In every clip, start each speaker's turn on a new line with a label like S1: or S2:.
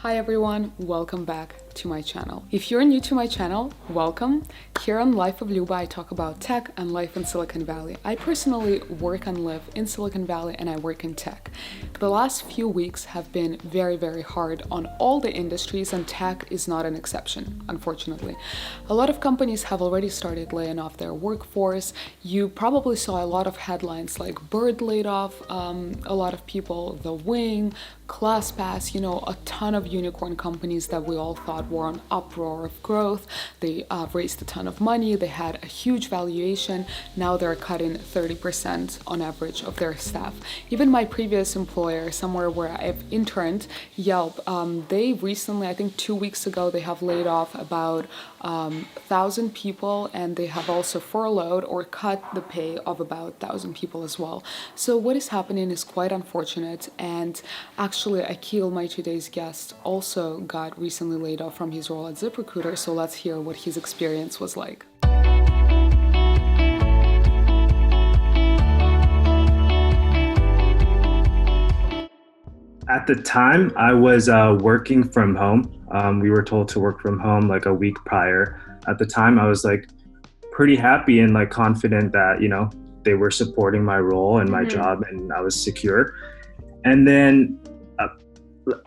S1: Hi everyone, welcome back to my channel. If you're new to my channel, welcome. Here on Life of Luba, I talk about tech and life in Silicon Valley. I personally work and live in Silicon Valley and I work in tech. The last few weeks have been very hard on all the industries and tech is not an exception, unfortunately. A lot of companies have already started laying off their workforce. You probably saw a lot of headlines like Bird laid off a lot of people, The Wing, ClassPass, a ton of unicorn companies that we all thought were on uproar of growth. They raised a ton of money, they had a huge valuation, now they're cutting 30% on average of their staff. Even my previous employer, somewhere where I've interned, Yelp, they recently, I think 2 weeks ago, they have laid off about 1,000 people, and they have also furloughed or cut the pay of about 1,000 people as well. So what is happening is quite unfortunate, and actually Akil, my today's guest, also got recently laid off from his role at ZipRecruiter, so let's hear what his experience was like.
S2: At the time, I was working from home. We were told to work from home like a week prior. At the time, I was like pretty happy and like confident that, they were supporting my role and my job and I was secure. And then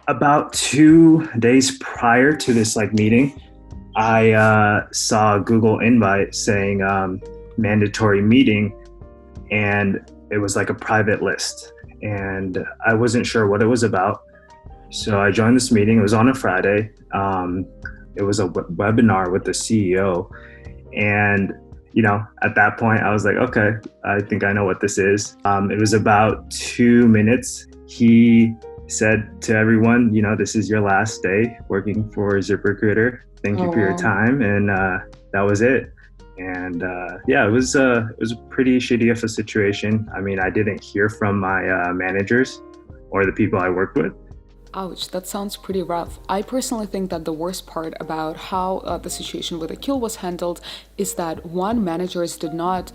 S2: about 2 days prior to this like meeting, I saw a Google invite saying mandatory meeting, and it was like a private list. And I wasn't sure what it was about. So I joined this meeting. It was on a Friday. It was a webinar with the CEO. And, at that point, I was like, okay, I think I know what this is. It was about 2 minutes. He said to everyone, this is your last day working for ZipRecruiter. Thank you for your time. And that was it. And it was pretty shitty of a situation. I mean, I didn't hear from my managers or the people I worked with.
S1: Ouch, that sounds pretty rough. I personally think that the worst part about how the situation with Akil was handled is that one, managers did not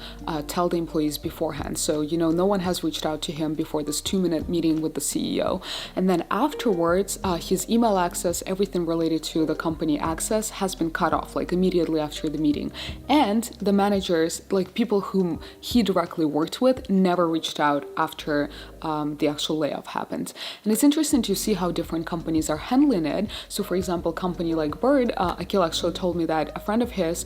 S1: tell the employees beforehand. So, no one has reached out to him before this 2-minute meeting with the CEO. And then afterwards, his email access, everything related to the company access has been cut off, like immediately after the meeting. And the managers, like people whom he directly worked with, never reached out after the actual layoff happened. And it's interesting to see how different companies are handling it. So for example, a company like Bird, Akil actually told me that a friend of his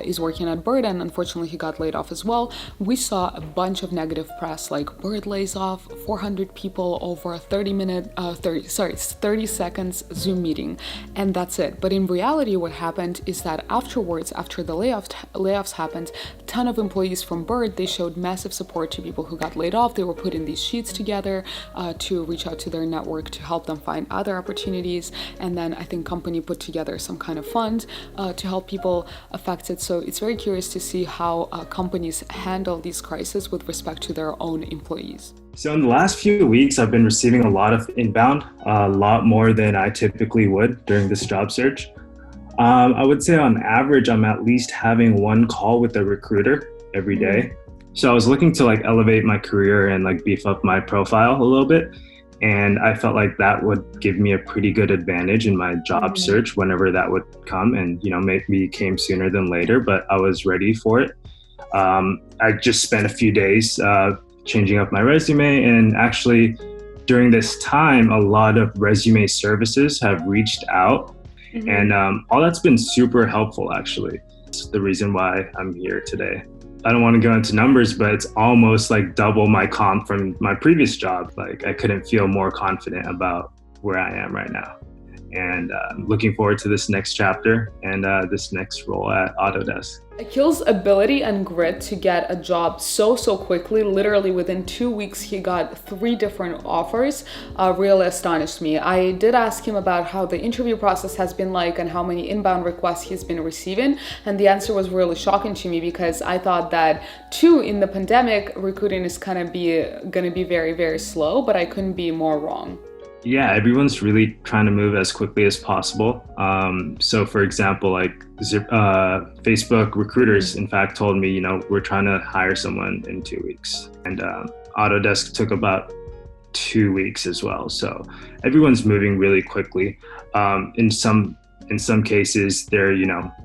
S1: is working at Bird and unfortunately he got laid off as well. We saw a bunch of negative press like Bird lays off 400 people over a 30 seconds Zoom meeting, and that's it. But in reality, what happened is that afterwards, after the layoffs happened, a ton of employees from Bird, they showed massive support to people who got laid off. They were putting these sheets together to reach out to their network to help them find other opportunities. And then I think company put together some kind of fund to help people affected. So it's very curious to see how companies handle these crises with respect to their own employees.
S2: So in the last few weeks, I've been receiving a lot of inbound, a lot more than I typically would during this job search. I would say on average, I'm at least having one call with a recruiter every day. So I was looking to like elevate my career and like beef up my profile a little bit. And I felt like that would give me a pretty good advantage in my job search whenever that would come, and maybe came sooner than later, but I was ready for it. I just spent a few days changing up my resume, and actually during this time, a lot of resume services have reached out, and all that's been super helpful actually. It's the reason why I'm here today. I don't want to go into numbers, but it's almost like double my comp from my previous job. Like I couldn't feel more confident about where I am right now. And I'm looking forward to this next chapter and this next role at Autodesk.
S1: Akil's ability and grit to get a job so quickly, literally within 2 weeks, he got 3 different offers, really astonished me. I did ask him about how the interview process has been like and how many inbound requests he's been receiving. And the answer was really shocking to me because I thought that too, in the pandemic, recruiting is gonna be very slow, but I couldn't be more wrong.
S2: Yeah, everyone's really trying to move as quickly as possible. So for example, like Facebook recruiters, in fact, told me, we're trying to hire someone in 2 weeks. And Autodesk took about 2 weeks as well. So everyone's moving really quickly. In some cases,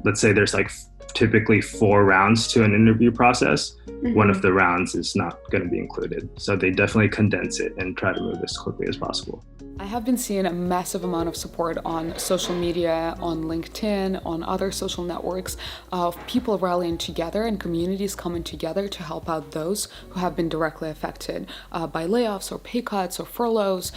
S2: let's say there's like typically 4 rounds to an interview process. One of the rounds is not going to be included. So they definitely condense it and try to move as quickly as possible.
S1: I have been seeing a massive amount of support on social media, on LinkedIn, on other social networks of people rallying together and communities coming together to help out those who have been directly affected by layoffs or pay cuts or furloughs,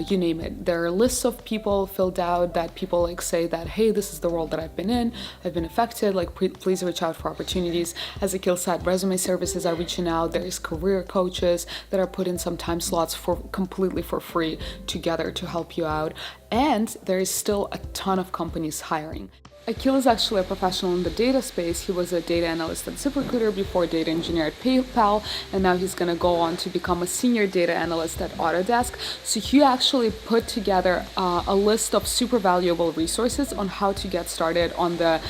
S1: you name it. There are lists of people filled out that people like say that, hey, this is the world that I've been in, I've been affected, like please reach out for opportunities. As Akil said, resume services are reaching out. There's career coaches that are putting some time slots for completely for free together to help you out, and there is still a ton of companies hiring. Akil is actually a professional in the data space. He was a data analyst at ZipRecruiter before data engineer at PayPal, and now he's going to go on to become a senior data analyst at Autodesk. So he actually put together a list of super valuable resources on how to get started on the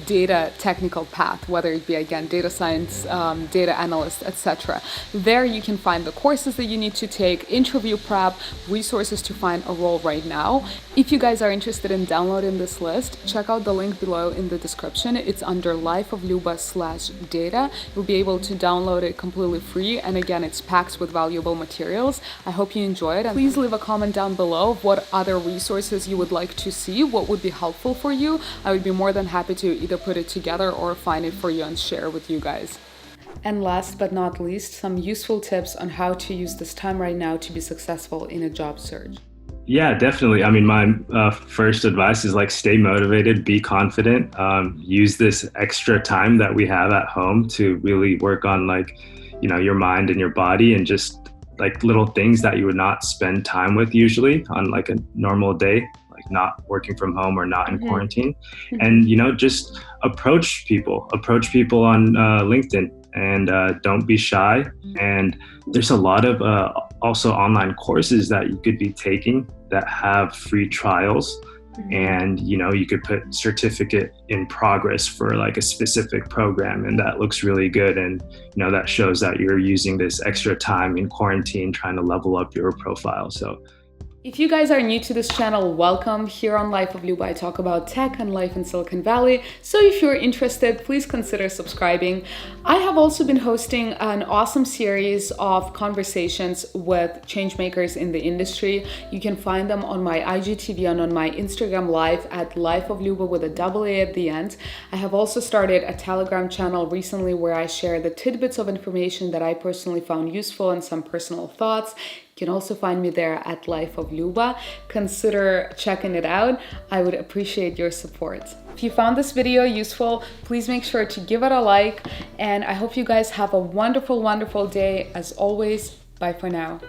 S1: data technical path, whether it be, again, data science, data analyst, etc. There you can find the courses that you need to take, interview prep, resources to find a role right now. If you guys are interested in downloading this list, check out the link below in the description. It's under lifeofluba/data. You'll be able to download it completely free, and again, it's packed with valuable materials. I hope you enjoy it, and please leave a comment down below of what other resources you would like to see, what would be helpful for you. I would be more than happy to either put it together or find it for you and share with you guys. And last but not least, some useful tips on how to use this time right now to be successful in a job search.
S2: Yeah, definitely. I mean, my first advice is like stay motivated, be confident, use this extra time that we have at home to really work on your mind and your body, and just like little things that you would not spend time with usually on like a normal day, like not working from home or not in quarantine. And, just approach people on LinkedIn, and don't be shy. And there's a lot of also online courses that you could be taking that have free trials, and you could put certificate in progress for like a specific program, and that looks really good, and that shows that you're using this extra time in quarantine trying to level up your profile. So
S1: if you guys are new to this channel, welcome. Here on Life of Luba, I talk about tech and life in Silicon Valley. So if you're interested, please consider subscribing. I have also been hosting an awesome series of conversations with changemakers in the industry. You can find them on my IGTV and on my Instagram live at Life of Luba with a double A at the end. I have also started a Telegram channel recently where I share the tidbits of information that I personally found useful and some personal thoughts. You can also find me there at Life of Luba. Consider checking it out. I would appreciate your support. If you found this video useful, please make sure to give it a like, and I hope you guys have a wonderful, wonderful day. As always, bye for now.